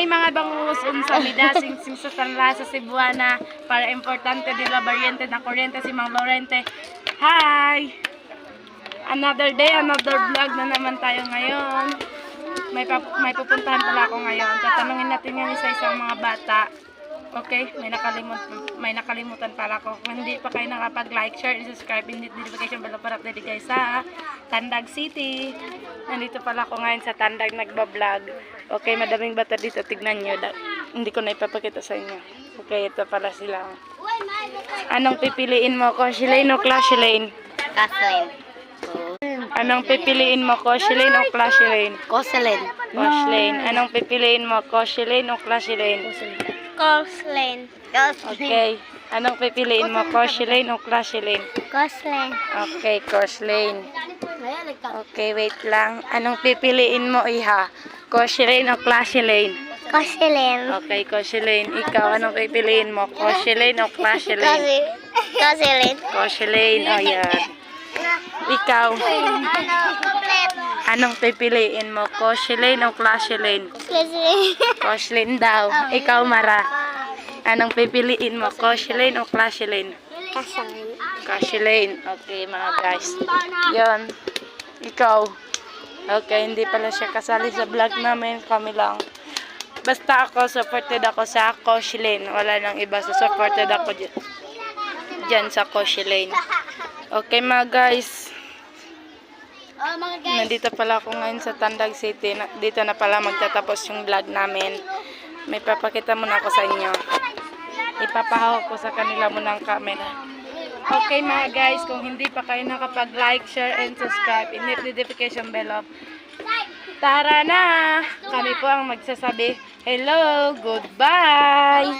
Hi mga bangus, unsa midasing sing sa tanla sa Cebuana para importante di la variante na kuryente si Mang Lorente. Hi! Another day, another vlog na naman tayo ngayon. May pupuntahan pala ako ngayon. Tatanungin natin yan isa-isang mga bata. Okay, may nakalimutan pala ako. Kung hindi pa kayo nakapag-like, share, and subscribe, and hit notification bell para update guys sa Tandag City. Nandito pala ako ngayon sa Tandag nagba-vlog. Okay, madaming bata dito. Tignan nyo. Hindi ko na ipapakita sa inyo. Okay, ito pala sila. Anong pipiliin mo? Coshlane o Clashlane? Kathleen. Anong pipiliin mo? Coshlane o Clashlane? Cosleen. Coshlane. Anong pipiliin mo? Coshlane o Clashlane? Cosleen. Okay. Anong pipiliin mo? Coshlane o Clashlane? Cosleen. Okay, Coshlane. Okay, wait lang. Anong pipiliin mo, Iha? Coshlane o Clashlane? Cosleen. Okay, Coshlane. Ikaw, anong pipiliin mo? Coshlane o Clashlane? Cosleen. Coshlane. O, yan. Ikaw, anong pipiliin mo? Coshlane o Clashlane? Cosleen. Coshlane daw. Ikaw, Mara. Anong pipiliin mo? Coshlane o Clashlane? Cosleen. Coshlane. Okay, mga guys. Yon. Ikaw. Okay, hindi pala siya kasali sa vlog namin. Kami lang. Basta ako, supported ako sa Coshlane. Wala nang iba. So, supported ako dyan sa Coshlane. Okay, mga guys. Nandito pala ako ngayon sa Tandag City. Dito na pala magtatapos yung vlog namin. May papakita muna ako sa inyo. Ipapahawak ko sa kanila muna ang camera. Okay mga guys, kung hindi pa kayo nakapag-like, share, and subscribe, and hit notification bell up. Tara na! Kami po ang magsasabi, hello, goodbye!